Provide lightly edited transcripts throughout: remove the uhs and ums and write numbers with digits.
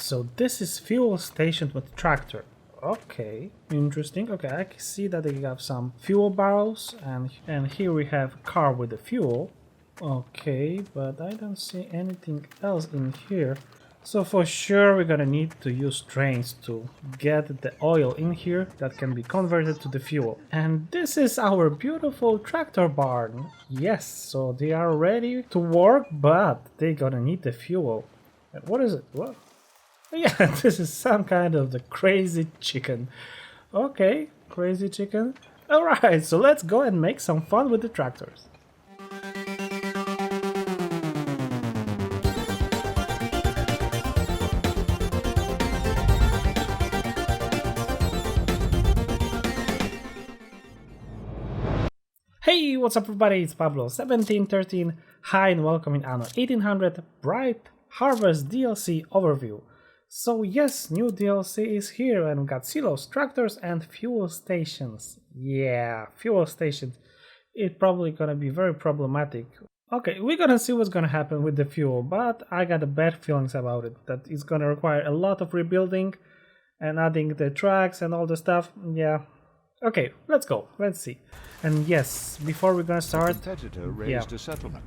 So this is fuel station with tractor. Okay, interesting. Okay, I can see that they have some fuel barrels, and here we have a car with the fuel. Okay, but I don't see anything else in here. So for sure we're gonna need to use trains to get the oil in here that can be converted to the fuel. And this is our beautiful tractor barn. Yes, so they are ready to work, but they're gonna need the fuel. And what is it? What? Yeah, this is some kind of the crazy chicken. Okay, crazy chicken. Alright, so let's go and make some fun with the tractors. Hey, what's up everybody, it's Pablo1713. Hi and welcome in Anno 1800 Bright Harvest DLC overview. So yes, new DLC is here and we got silos, tractors and fuel stations. Yeah, fuel stations. It's probably gonna be very problematic. Okay, we're gonna see what's gonna happen with the fuel, but I got bad feelings about it. That it's gonna require a lot of rebuilding and adding the tracks and all the stuff. Yeah. Okay, let's go. Let's see. And yes, before we're gonna start, a settlement.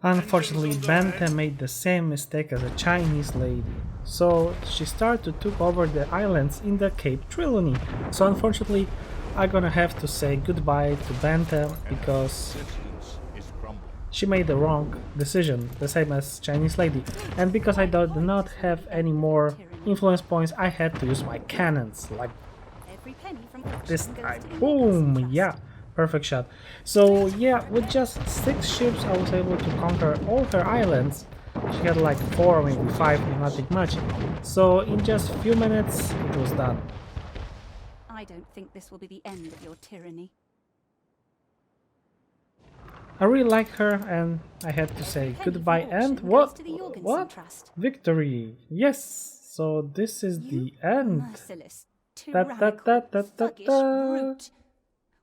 Unfortunately, Bente made the same mistake as a Chinese lady. So she started to take over the islands in the Cape Trelawney. So unfortunately, I'm gonna have to say goodbye to Bente because she made the wrong decision, the same as Chinese lady. And because I did not have any more influence points, I had to use my cannons, like this time. Boom! Yeah, perfect shot. So yeah, with just 6 ships I was able to conquer all her islands. She had like 4 or maybe 5, nothing much. So in just a few minutes it was done. I don't think this will be the end of your tyranny. I really like her and I had to say goodbye and what? Victory! Yes! So this is the end. Merciless, selfish brute.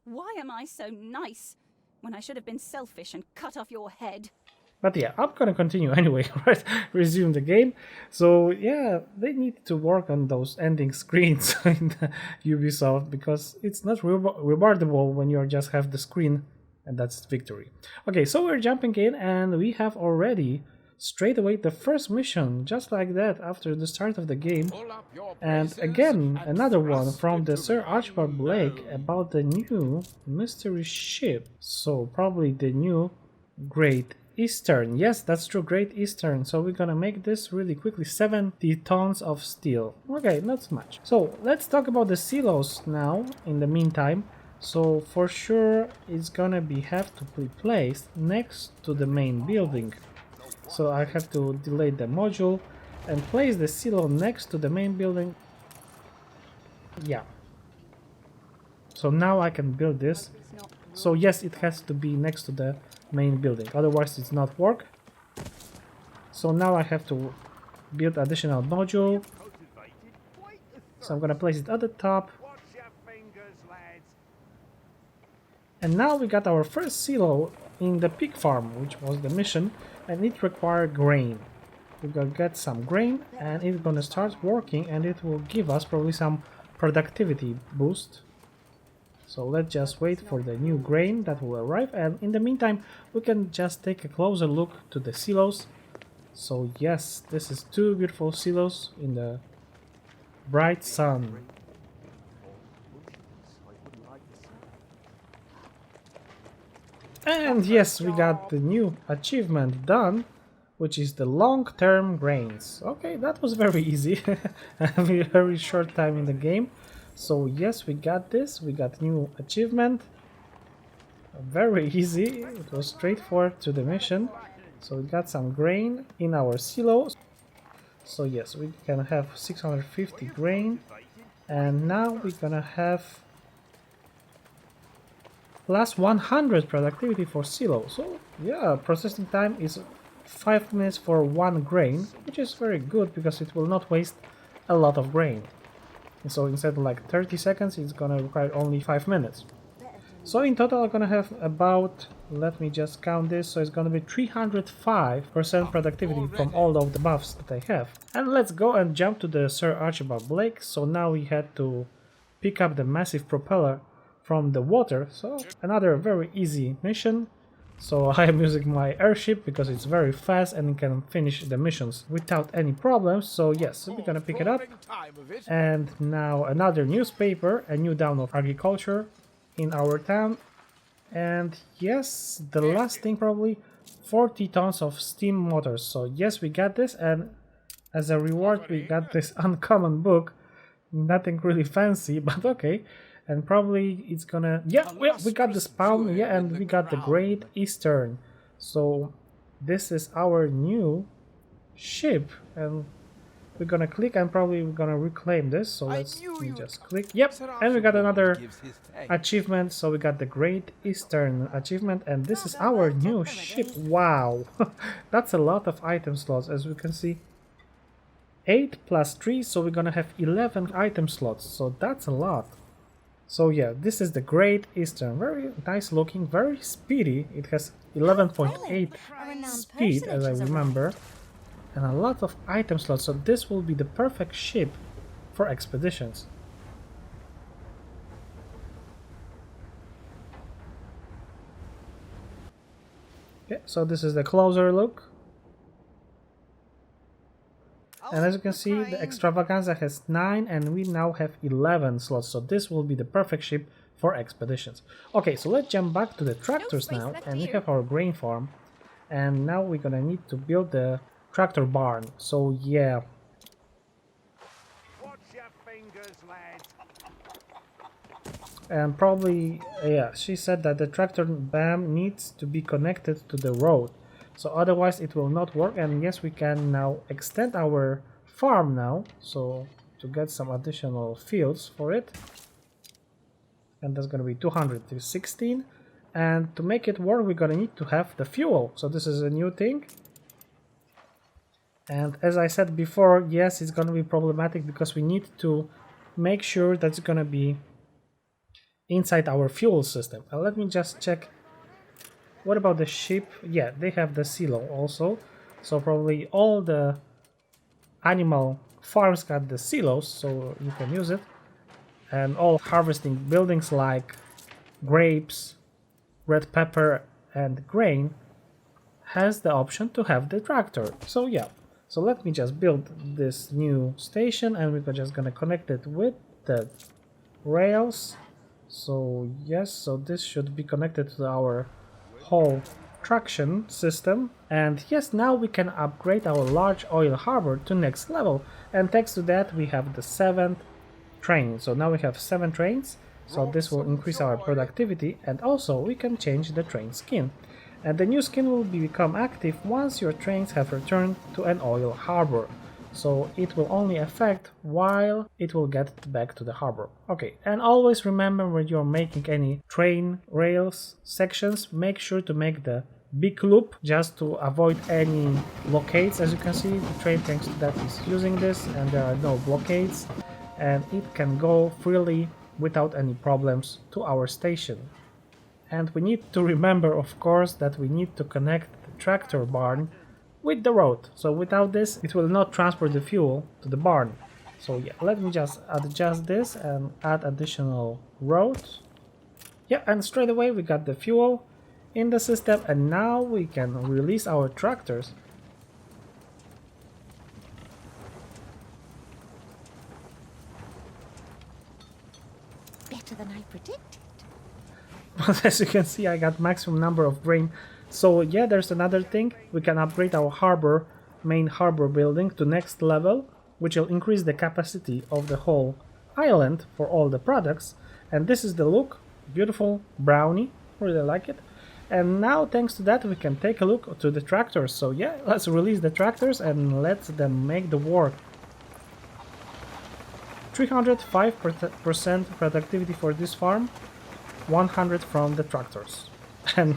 Why am I so nice when I should have been selfish and cut off your head? But yeah, I'm gonna continue anyway, right? Resume the game. So yeah, they need to work on those ending screens in the Ubisoft because it's not rewardable when you just have the screen and that's victory. Okay, so we're jumping in and we have already straight away the first mission, just like that, after the start of the game. And again, another one from the Sir Archibald Blake about the new mystery ship. So probably the new Great Eastern. Yes, that's true, Great Eastern. So we're gonna make this really quickly. 70 tons of steel. Okay, not much. So let's talk about the silos now in the meantime. So for sure it's gonna have to be placed next to the main building. So I have to delete the module and place the silo next to the main building. Yeah. So now I can build this. So yes, it has to be next to the main building, otherwise it's not work. So now I have to build additional module. So I'm gonna place it at the top. And now we got our first silo in the pig farm, which was the mission, and it required grain. We're gonna get some grain and it's gonna start working and it will give us probably some productivity boost. So let's just wait for the new grain that will arrive, and in the meantime we can just take a closer look to the silos. So yes, this is 2 beautiful silos in the bright sun. And yes, we got the new achievement done, which is the long-term grains. Okay, that was very easy. A very short time in the game. So yes, we got this. We got new achievement. Very easy. It was straightforward to the mission. So we got some grain in our silos. So yes, we can have 650 grain. And now we're gonna have plus 100 productivity for silo. So yeah, processing time is 5 minutes for 1 grain, which is very good because it will not waste a lot of grain. And so instead of like 30 seconds, it's gonna require only 5 minutes. So in total I'm gonna have about Let me just count this. So it's gonna be 305% productivity from all of the buffs that I have. And let's go and jump to the Sir Archibald Blake. So now we had to pick up the massive propeller from the water. So another very easy mission. So I am using my airship because it's very fast and it can finish the missions without any problems. So yes, we're gonna pick it up. And now another newspaper, a new down of agriculture in our town. And yes, the last thing probably 40 tons of steam motors. So yes, we got this, and as a reward we got this uncommon book. Nothing really fancy, but okay. And probably it's gonna... Yeah, we got the spawn, yeah, and we got the Great Eastern. So this is our new ship, and we're gonna click and probably we're gonna reclaim this. So let's just click. Yep, and we got another achievement. So we got the Great Eastern achievement, and this is our new ship. Wow, that's a lot of item slots, as we can see. 8 plus 3, so we're gonna have 11 item slots. So that's a lot. So yeah, this is the Great Eastern. Very nice looking, very speedy. It has 11.8 speed, as I remember, and a lot of item slots. So this will be the perfect ship for expeditions. Yeah, so this is the closer look. And as you can see, the Extravaganza has 9 and we now have 11 slots, so this will be the perfect ship for expeditions. Okay, so let's jump back to the tractors now, and we have our grain farm. And now we're gonna need to build the tractor barn, so yeah. Watch your fingers, lads. And probably, yeah, she said that the tractor BAM needs to be connected to the road. So otherwise it will not work, and yes, we can now extend our farm now, so to get some additional fields for it. And that's gonna be 200 to 16. And to make it work, we're gonna need to have the fuel. So this is a new thing. And as I said before, yes, it's gonna be problematic because we need to make sure that it's gonna be inside our fuel system. Let me just check. What about the ship? Yeah, they have the silo also. So probably all the animal farms got the silos, so you can use it. And all harvesting buildings like grapes, red pepper and grain has the option to have the tractor. So yeah, so let me just build this new station, and we're just gonna connect it with the rails. So yes, so this should be connected to our whole traction system. And yes, now we can upgrade our large oil harbor to next level, and thanks to that we have the 7th train. So now we have 7 trains, so this will increase our productivity, and also we can change the train skin. And the new skin will become active once your trains have returned to an oil harbor. So it will only affect while it will get back to the harbor. Okay, and always remember when you're making any train rails sections, make sure to make the big loop just to avoid any blockades. As you can see, the train thanks to that is using this, and there are no blockades, and it can go freely without any problems to our station. And we need to remember, of course, that we need to connect the tractor barn with the road. So without this, it will not transport the fuel to the barn. So yeah, let me just adjust this and add additional road. Yeah, and straight away we got the fuel in the system, and now we can release our tractors. Better than I predicted. But as you can see, I got maximum number of grain. So yeah, there's another thing. We can upgrade our harbor, main harbor building to next level, which will increase the capacity of the whole island for all the products. And this is the look, beautiful brownie, really like it. And now thanks to that we can take a look to the tractors. So yeah, let's release the tractors and let them make the work. 305% productivity for this farm, 100 from the tractors. And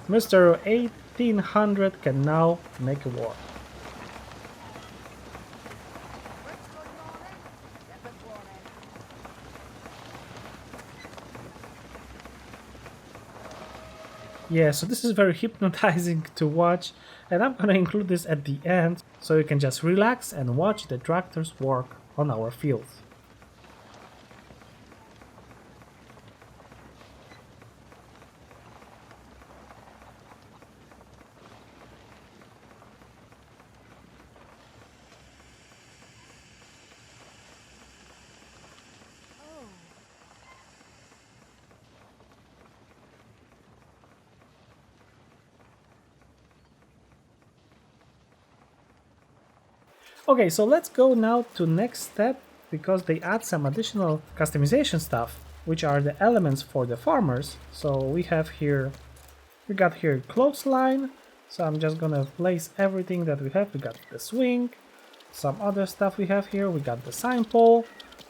Mr. 1800 can now make a war. Yeah, so this is very hypnotizing to watch, and I'm gonna include this at the end so you can just relax and watch the tractors work on our fields. Okay, so let's go now to next step because they add some additional customization stuff, which are the elements for the farmers. So we got here clothesline. So I'm just gonna place everything that we have. We got the swing, some other stuff we have here. We got the sign pole.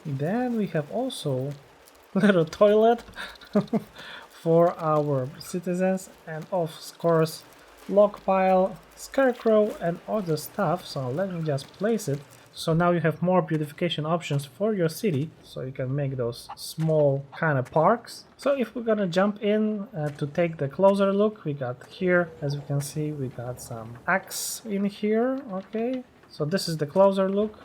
Then we have also little toilet for our citizens, and of course log pile, scarecrow, and other stuff. So let me just place it. So now you have more beautification options for your city, so you can make those small kind of parks. So if we're gonna jump in to take the closer look, we got here, as you can see, we got some axe in here. Okay, so this is the closer look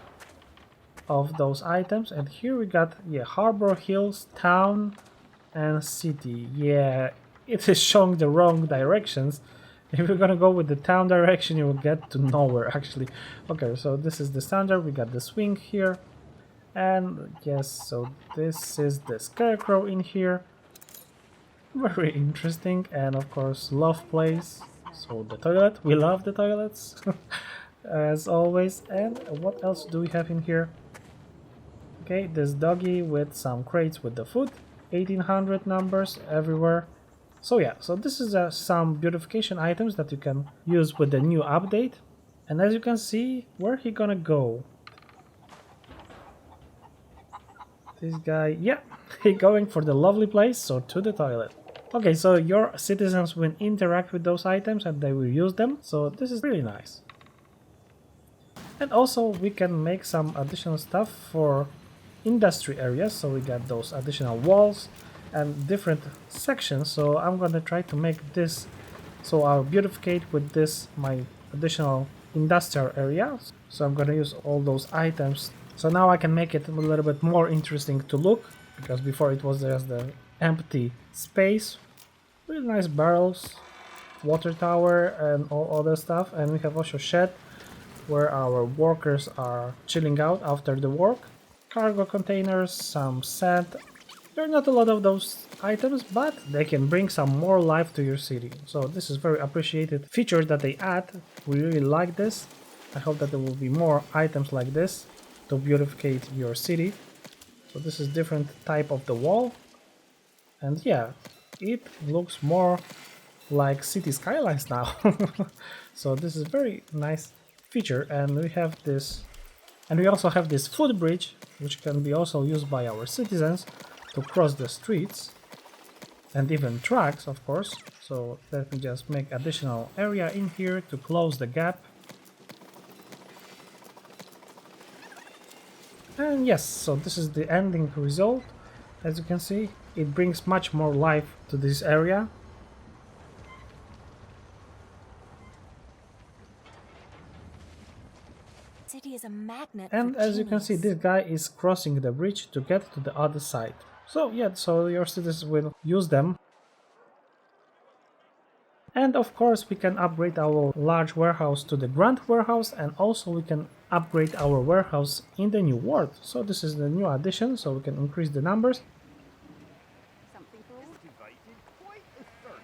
of those items, and here we got, yeah, Harbor Hills, Town, and City. Yeah, it is showing the wrong directions. If you're gonna go with the town direction, you will get to nowhere actually. Okay, so this is the standard. We got the swing here, and yes, so this is the scarecrow in here. Very interesting. And of course love place, so the toilet, we love the toilets as always. And what else do we have in here? Okay, this doggy with some crates with the food, 1800 numbers everywhere. So yeah, so this is some beautification items that you can use with the new update. And as you can see, where he gonna go? This guy, yeah, he going for the lovely place, so to the toilet. Okay, so your citizens will interact with those items and they will use them, so this is really nice. And also we can make some additional stuff for industry areas, so we got those additional walls and different sections. So I'm gonna try to make this, so I'll beautificate with this my additional industrial area. So I'm gonna use all those items, so now I can make it a little bit more interesting to look, because before it was just the empty space. Really nice barrels, water tower, and all other stuff. And we have also shed where our workers are chilling out after the work. Cargo containers, some sand. There are not a lot of those items, but they can bring some more life to your city. So this is very appreciated feature that they add. We really like this. I hope that there will be more items like this to beautify your city. So this is different type of the wall. And yeah, it looks more like city skylines now. So this is very nice feature. And we have this, and we also have this footbridge, which can be also used by our citizens to cross the streets, and even tracks, of course. So let me just make additional area in here to close the gap. And yes, so this is the ending result. As you can see, it brings much more life to this area. City is a magnet. And for as you can see, genius. this guy is crossing the bridge to get to the other side. So yeah, so your citizens will use them. And of course we can upgrade our large warehouse to the grand warehouse, and also we can upgrade our warehouse in the new world. So this is the new addition, so we can increase the numbers. Something for all. Divided quite a thirst.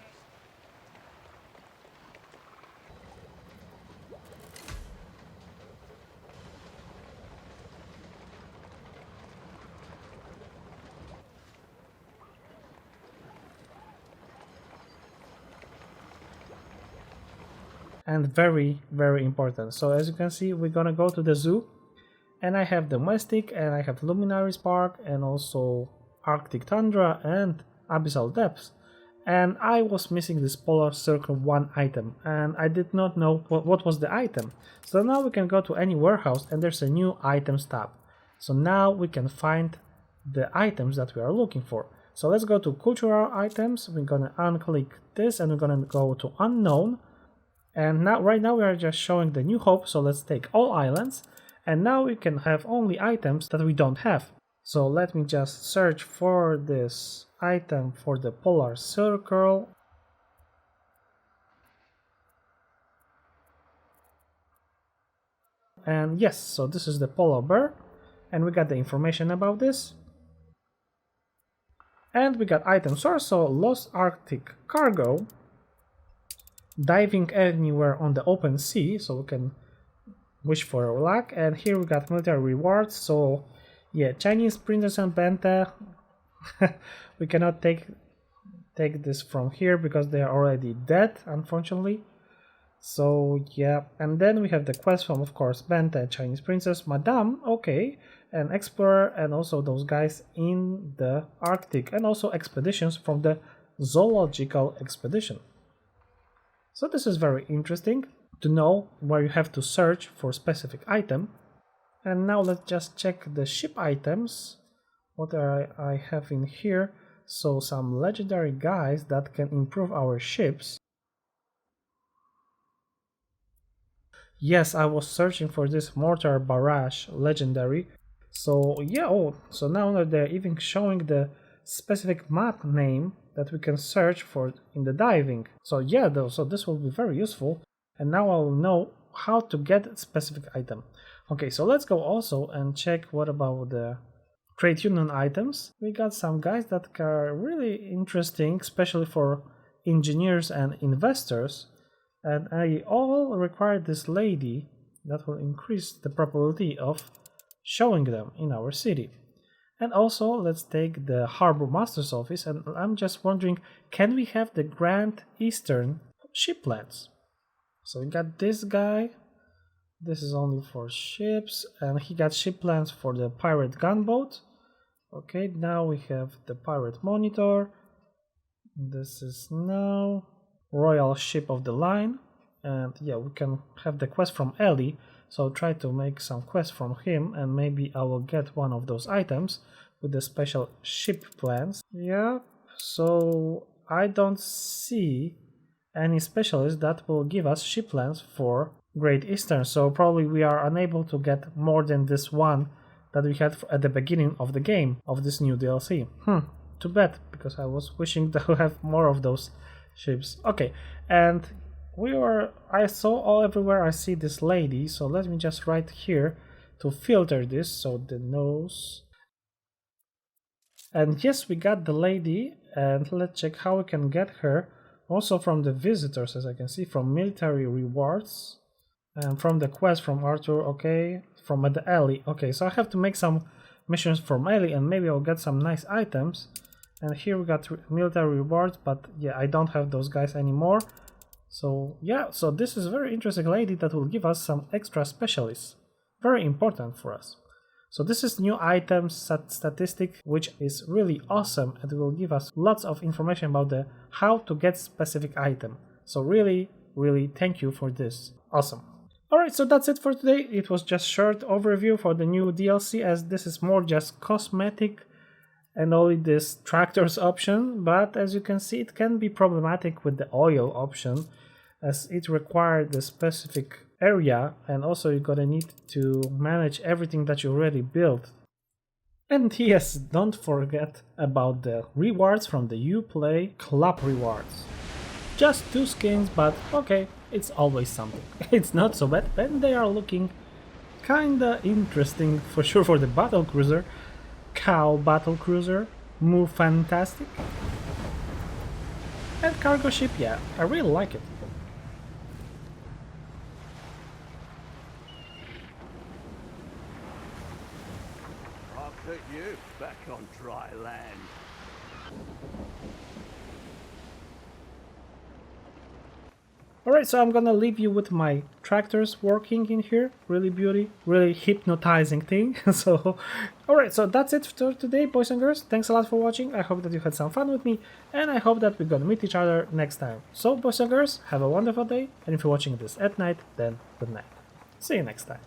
And very important. So as you can see, we're gonna go to the zoo, and I have domestic, and I have luminaries park, and also Arctic tundra and abyssal depths. And I was missing this polar circle 1 item, and I did not know what was the item. So now we can go to any warehouse, and there's a new items tab. So now we can find the items that we are looking for. So let's go to cultural items. We're gonna unclick this and we're gonna go to unknown. And now, right now we are just showing the New Hope, so let's take all islands. And now we can have only items that we don't have. So let me just search for this item for the polar circle. And yes, so this is the polar bear. And we got the information about this. And we got item source, so lost Arctic cargo. Diving anywhere on the open sea, so we can wish for luck. And here we got military rewards, so yeah, Chinese princess and bente. We cannot take this from here because they are already dead, unfortunately. So yeah, and then we have the quest from, of course, bente, Chinese princess, madame, okay, and explorer, and also those guys in the Arctic, and also expeditions from the zoological expedition. So this is very interesting to know where you have to search for specific item. And now let's just check the ship items. What I have in here? So some legendary guys that can improve our ships. Yes, I was searching for this mortar barrage legendary. So yeah, oh, so now that they're even showing the specific map name that we can search for in the diving. So yeah, though, so this will be very useful. And now I will know how to get specific item. Okay, so let's go also and check what about the trade union items. We got some guys that are really interesting, especially for engineers and investors. And I all require this lady that will increase the probability of showing them in our city. And also let's take the Harbor Master's office, and I'm just wondering, can we have the Grand Eastern ship plans? So we got this guy. This is only for ships, and he got ship plans for the pirate gunboat. Okay, now we have the pirate monitor. This is now Royal Ship of the Line, and yeah, we can have the quest from Ellie, so try to make some quests from him, and maybe I will get one of those items with the special ship plans. Yeah, so I don't see any specialist that will give us ship plans for Great Eastern, so probably we are unable to get more than this one that we had at the beginning of the game, of this new DLC. Too bad, because I was wishing to have more of those ships. Okay, and I saw all everywhere I see this lady, so let me just write here to filter this, so the nose. And yes, we got the lady, and let's check how we can get her. Also from the visitors, as I can see, from military rewards, and from the quest from Arthur, okay, from the Ellie. Okay, so I have to make some missions from Ellie, and maybe I'll get some nice items. And here we got military rewards, but yeah, I don't have those guys anymore. So yeah, so this is a very interesting lady that will give us some extra specialists. Very important for us. So this is new items statistic, which is really awesome, and will give us lots of information about the how to get specific item. So really thank you for this. Awesome. Alright, so that's it for today. It was just short overview for the new DLC, as this is more just cosmetic and only this tractors option, but as you can see, it can be problematic with the oil option, as it requires the specific area, and also you're gonna need to manage everything that you already built. And yes, don't forget about the rewards from the Uplay Club rewards. Just 2 skins, but okay, it's always something. It's not so bad, and they are looking kinda interesting for sure for the battle cruiser. Cow battle cruiser, move fantastic. And cargo ship, yeah, I really like it. I'll put you back on dry land. Alright, so I'm gonna leave you with my tractors working in here. Really hypnotizing thing. So, alright, so that's it for today, boys and girls. Thanks a lot for watching. I hope that you had some fun with me, and I hope that we're gonna meet each other next time. So, boys and girls, have a wonderful day, and if you're watching this at night, then good night. See you next time.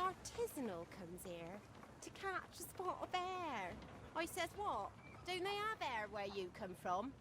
artisanal comes here to catch a spot of air. I says, what? Don't they have air where you come from?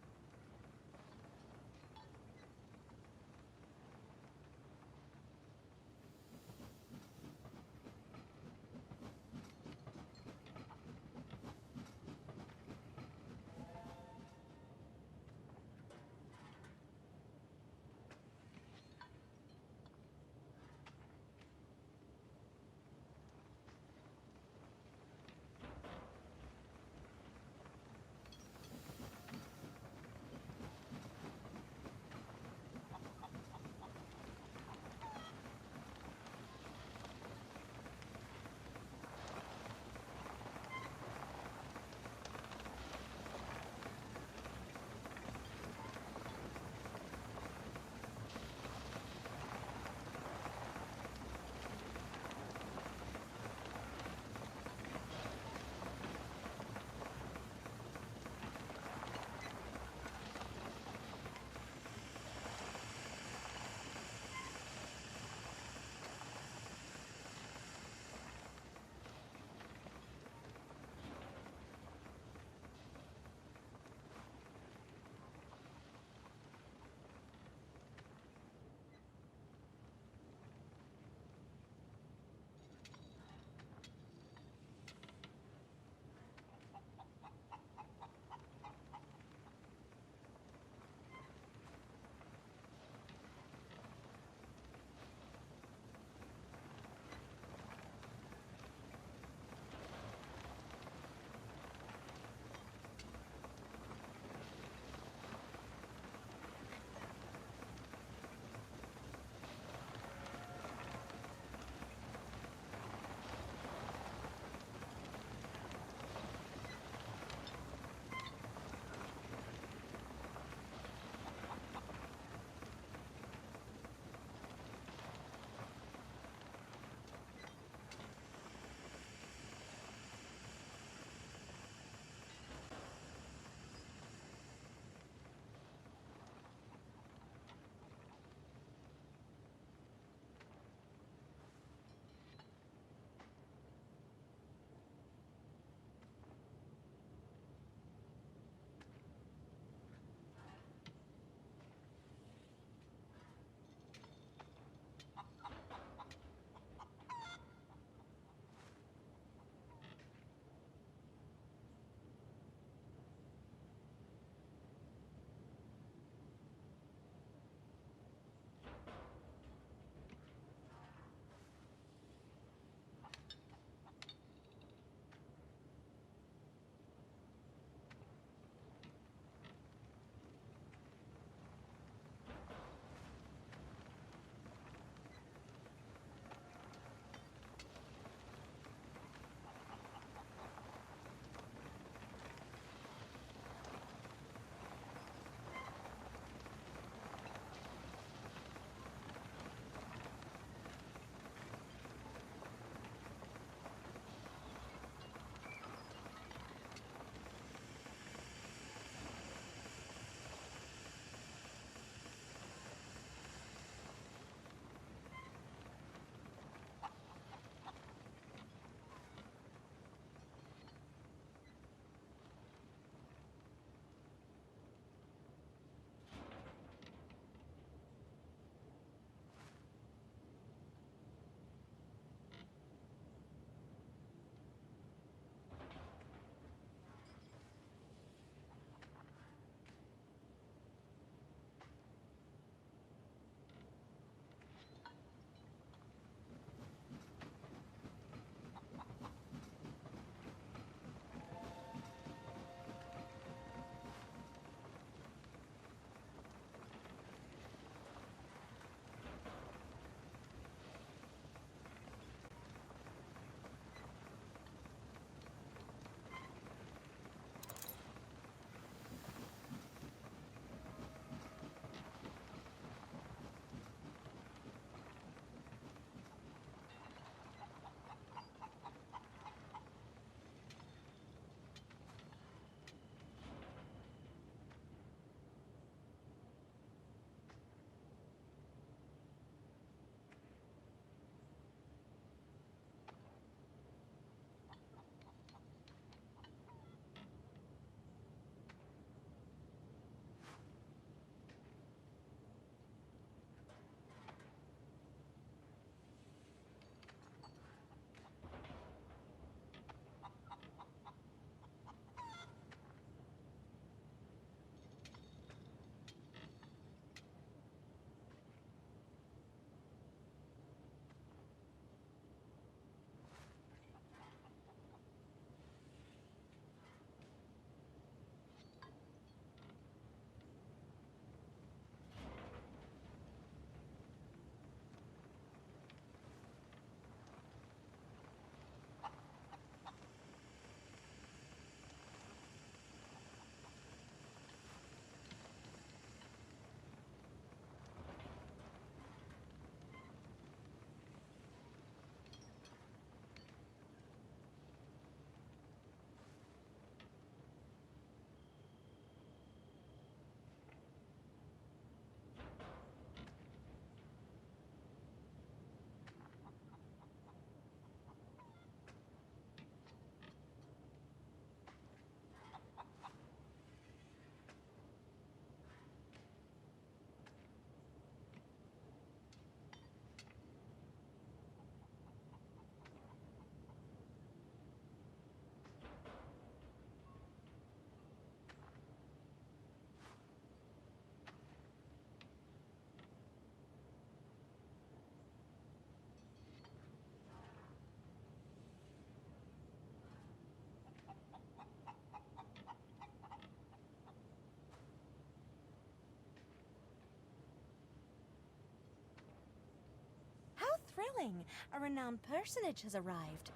thrilling. A renowned personage has arrived.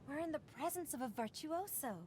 We're in the presence of a virtuoso.